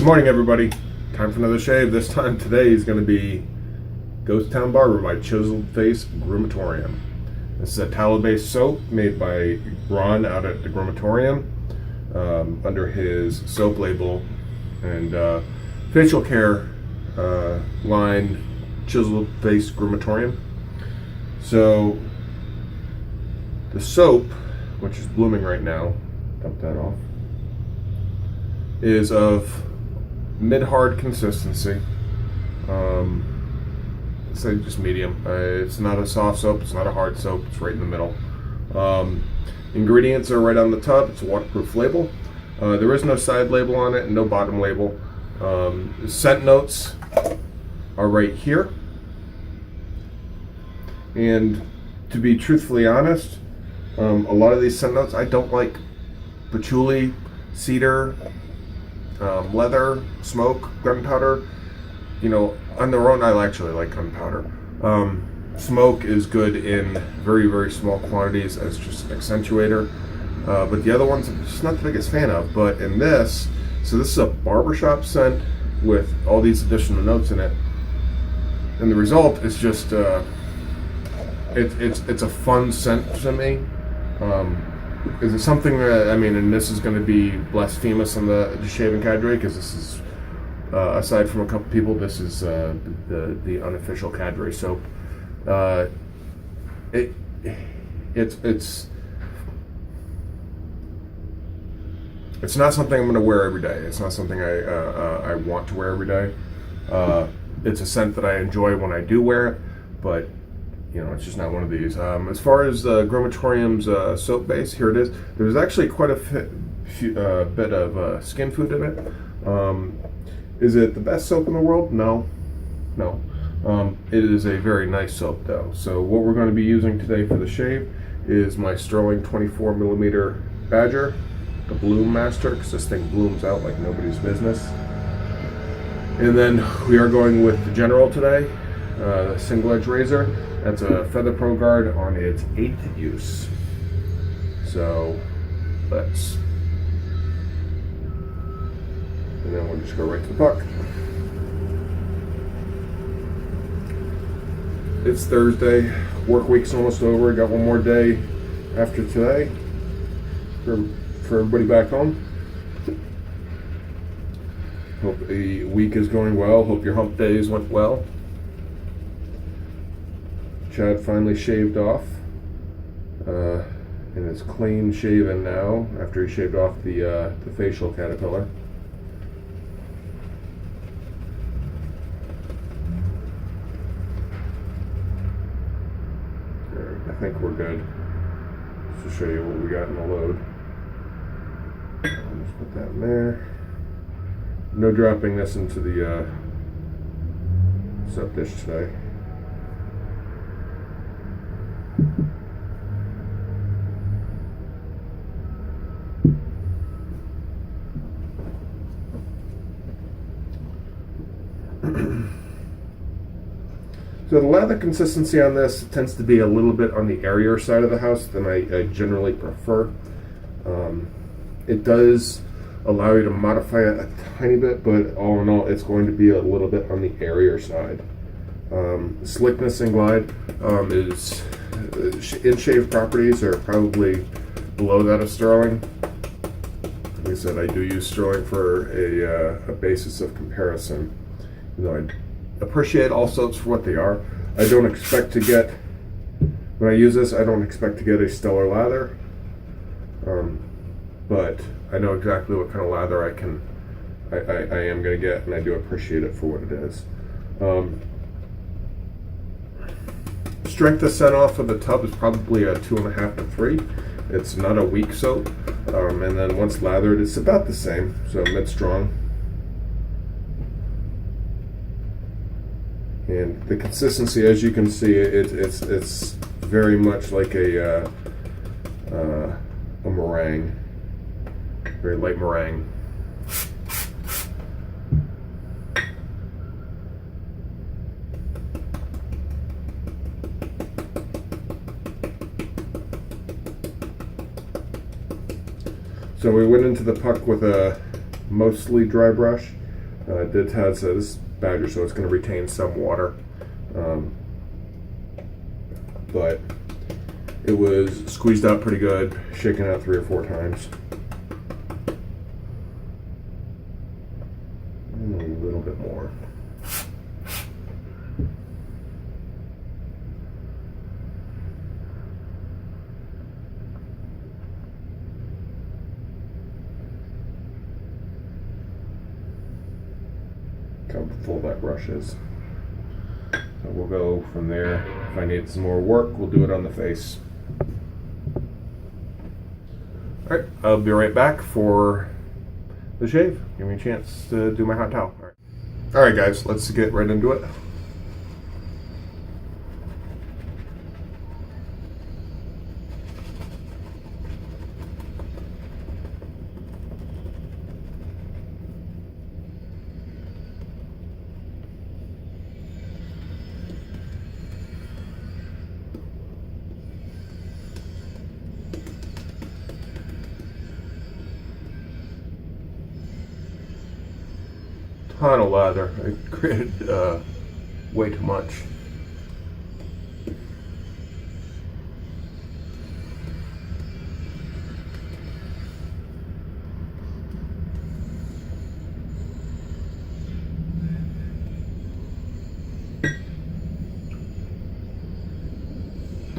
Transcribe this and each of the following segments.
morning, everybody. Time for another shave. This time today is going to be Ghost Town Barber by Chiseled Face Groomatorium. This is a tallow-based soap made by Ron out at the Groomatorium under his soap label and facial care line, Chiseled Face Groomatorium. So the soap, which is blooming right now, dump that off, is of mid-hard consistency. Say just medium. It's not a soft soap, it's not a hard soap, it's right in the middle. Ingredients are right on the tub. It's a waterproof label. There is no side label on it and no bottom label. Scent notes are right here. And to be truthfully honest, a lot of these scent notes I don't like. Patchouli, cedar, leather, smoke, gunpowder. You know, on their own, I actually like gunpowder. Smoke is good in very, very small quantities as just an accentuator. But the other ones, I'm just not the biggest fan of. But in this, so this is a barbershop scent with all these additional notes in it. And the result is just, it's a fun scent to me. Is it something that, I mean, and this is going to be blasphemous on the shaving cadre, because this is, aside from a couple people, this is the unofficial cadre soap. It's not something I'm going to wear every day. It's not something I want to wear every day. It's a scent that I enjoy when I do wear it, but you know, it's just not one of these. As far as Groomatorium's soap base, here it is. There's actually quite a bit of skin food in it. Is it the best soap in the world? No. It is a very nice soap though. So what we're going to be using today for the shave is my Stirling 24mm Badger, the Bloom Master, because this thing blooms out like nobody's business. And then we are going with the General today, the single edge razor. That's a Feather Pro Guard on its 8th use. So let's, and then we'll just go right to the puck. It's Thursday, work week's almost over. Got one more day after today for everybody back home. Hope the week is going well. Hope your hump days went well. Chad finally shaved off, and is clean shaven now after he shaved off the facial caterpillar. I think we're good. Just to show you what we got in the load. I'll just put that in there. No dropping this into the soap dish today. So the lather consistency on this tends to be a little bit on the airier side of the house than I generally prefer. It does allow you to modify it a tiny bit, but all in all, it's going to be a little bit on the airier side. Slickness and glide is in shave properties are probably below that of Stirling. Like I said, I do use Stirling for a basis of comparison. You know, I appreciate all soaps for what they are. I don't expect to get, when I use this, I don't expect to get a stellar lather, but I know exactly what kind of lather I am going to get, and I do appreciate it for what it is. Strength of scent off of the tub is probably a 2.5 to 3. It's not a weak soap, and then once lathered, it's about the same, so mid-strong. And the consistency, as you can see, it's very much like a meringue, very light meringue. So we went into the puck with a mostly dry brush. It has this badger, so it's going to retain some water, but it was squeezed out pretty good, shaken out 3 or 4 times. And a little bit more. How full that brush is. So we'll go from there. If I need some more work, we'll do it on the face. Alright, I'll be right back for the shave. Give me a chance to do my hot towel. Alright guys, let's get right into it. Ton of lather. I created way too much.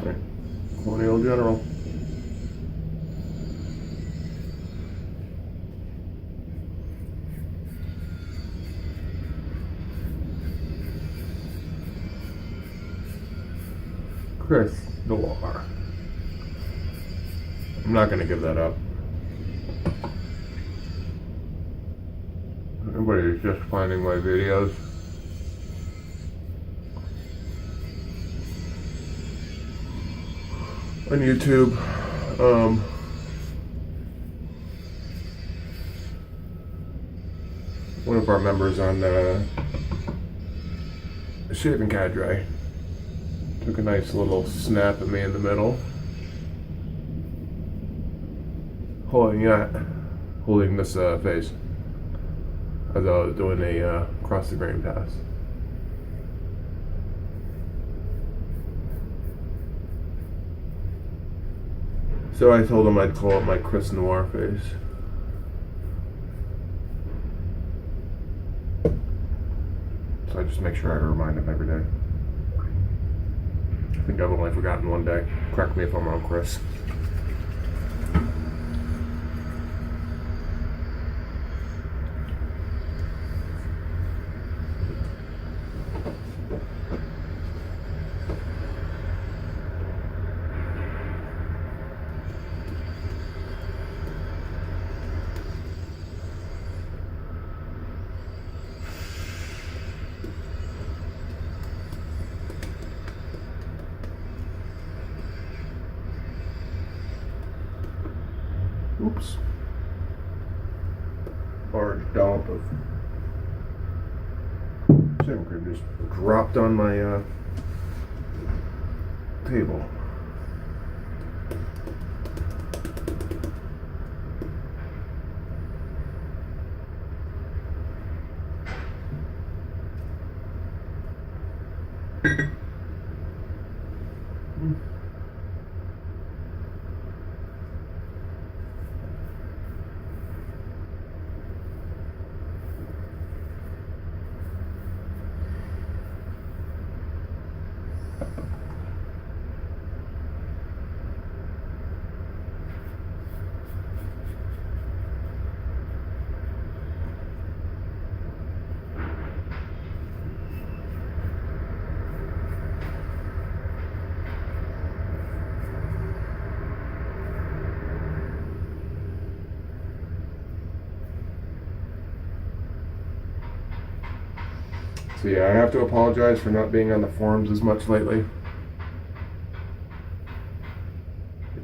Right. Colonial General. Chris Noir. I'm not going to give that up. Everybody's just finding my videos. On YouTube. One of our members on Shaving Cadre took a nice little snap at me in the middle. Holding this face as I was doing a cross the grain pass. So I told him I'd call it my Chris Noir face. So I just make sure I remind him every day. I think I've only forgotten one day. Correct me if I'm wrong, Chris. Oops. Large dollop of shaving cream just dropped on my table. So yeah, I have to apologize for not being on the forums as much lately.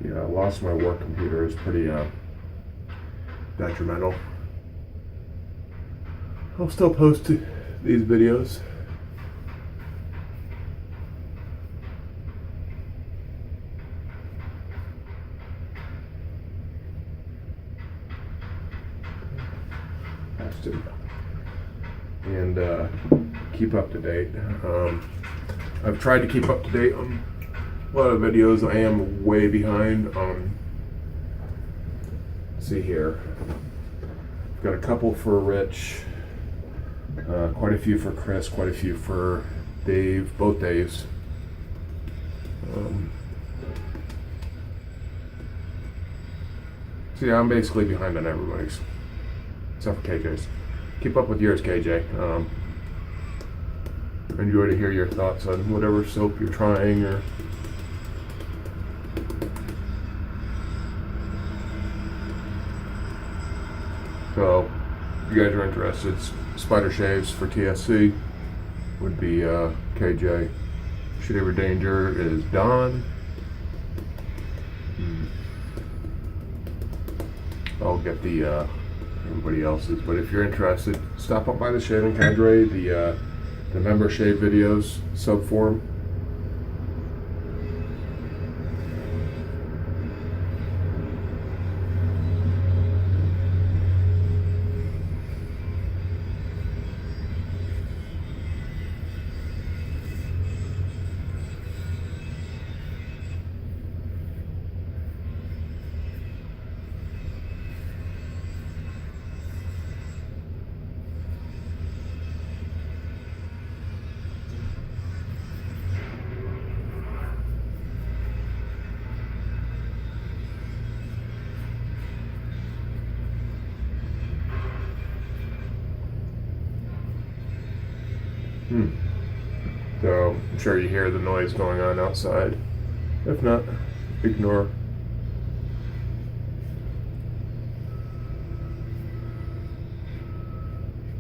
Yeah, loss of my work computer is pretty detrimental. I'll still post these videos. That's too bad. and keep up to date. I've tried to keep up to date on a lot of videos. I am way behind on, see here, I've got a couple for Rich, quite a few for Chris, quite a few for Dave, both Daves. So yeah, I'm basically behind on everybody's, except for KJ's. Keep up with yours, KJ. Enjoy to hear your thoughts on whatever soap you're trying, or so if you guys are interested, spider shaves for TSC would be KJ. Shaver Danger is Don. I'll get the everybody else's, but if you're interested, stop up by the Shaving Cadre, the member shave videos subforum. So I'm sure you hear the noise going on outside. If not, ignore.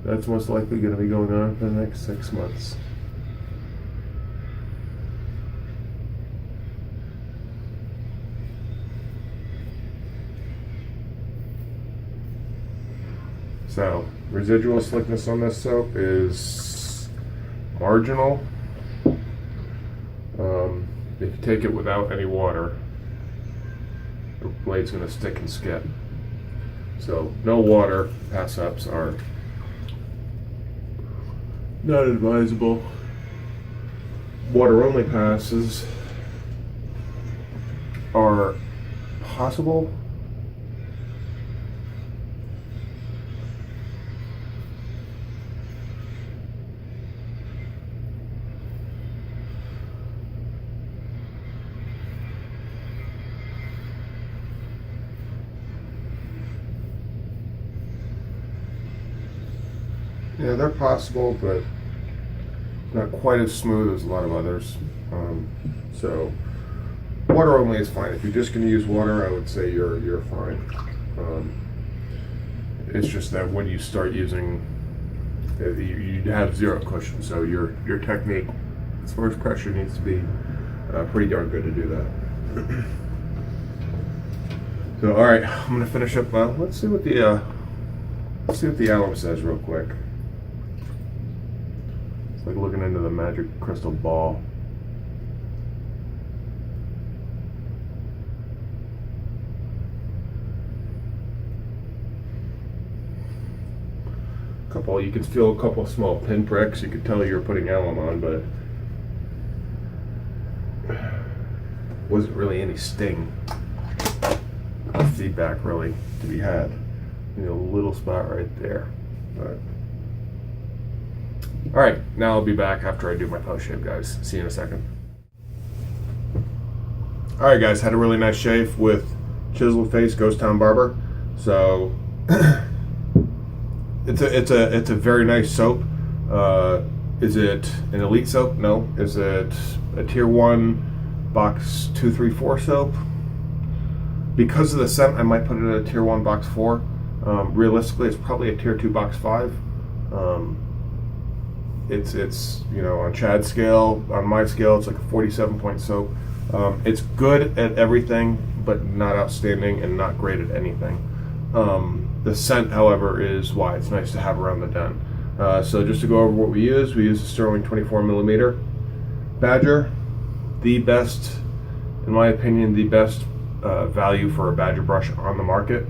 That's most likely going to be going on for the next 6 months. So, residual slickness on this soap is marginal. If you take it without any water, the blade's going to stick and skip. So, no water pass-ups are not advisable. Water-only passes are possible. Yeah, they're possible, but not quite as smooth as a lot of others. So water only is fine. If you're just going to use water, I would say you're fine. It's just that when you start using, you have zero cushion, so your technique as far as pressure needs to be pretty darn good to do that. So all right, I'm going to finish up. Let's see what the alum says real quick. Like looking into the magic crystal ball. You could feel a couple small pinpricks. You could tell you were putting alum on, but wasn't really any sting. Feedback really to be had. A little spot right there, but. All right, now I'll be back after I do my post shave, guys. See you in a second. All right, guys, had a really nice shave with Chiseled Face Ghost Town Barber. So it's a very nice soap. Is it an elite soap? No. Is it a tier 1 box 2, 3, 4 soap? Because of the scent, I might put it at a tier 1 box 4. Realistically, it's probably a tier 2 box 5. It's on Chad's scale, on my scale, it's like a 47-point soap. It's good at everything, but not outstanding and not great at anything. The scent, however, is why it's nice to have around the den. So just to go over what we use the Stirling 24mm Badger, the best, in my opinion, the best value for a Badger brush on the market,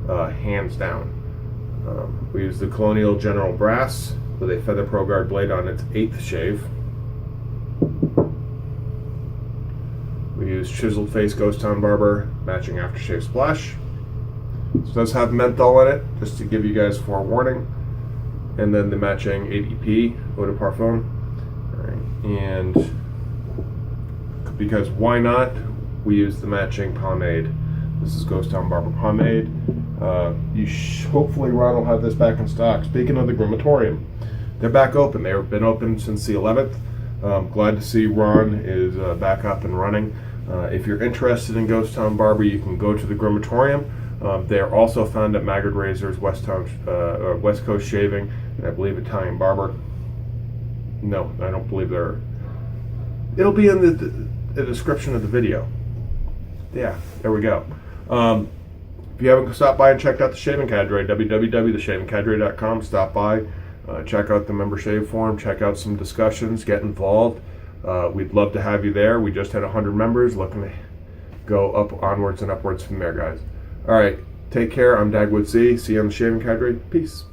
hands down. We use the Colonial General Brass with a Feather Pro Guard blade on its 8th shave. We use Chiseled Face Ghost Town Barber matching aftershave splash. This does have menthol in it, just to give you guys forewarning. And then the matching 80p Eau de Parfum. Alright, and because why not, we use the matching pomade. This is Ghost Town Barber pomade. Hopefully Ron will have this back in stock. Speaking of the Groomatorium, they're back open. They've been open since the 11th. Glad to see Ron is back up and running. If you're interested in Ghost Town Barber, you can go to the Groomatorium. They are also found at Maggard Razors, West Coast Shaving, and I believe Italian Barber. No, I don't believe they're. It'll be in the description of the video. Yeah, there we go. If you haven't stopped by and checked out the Shaving Cadre, www.theshavingcadre.com, stop by, check out the member shave forum, check out some discussions, get involved. We'd love to have you there. We just had 100 members, looking to go up onwards and upwards from there, guys. All right, take care. I'm Dagwoodz. See you on the Shaving Cadre. Peace.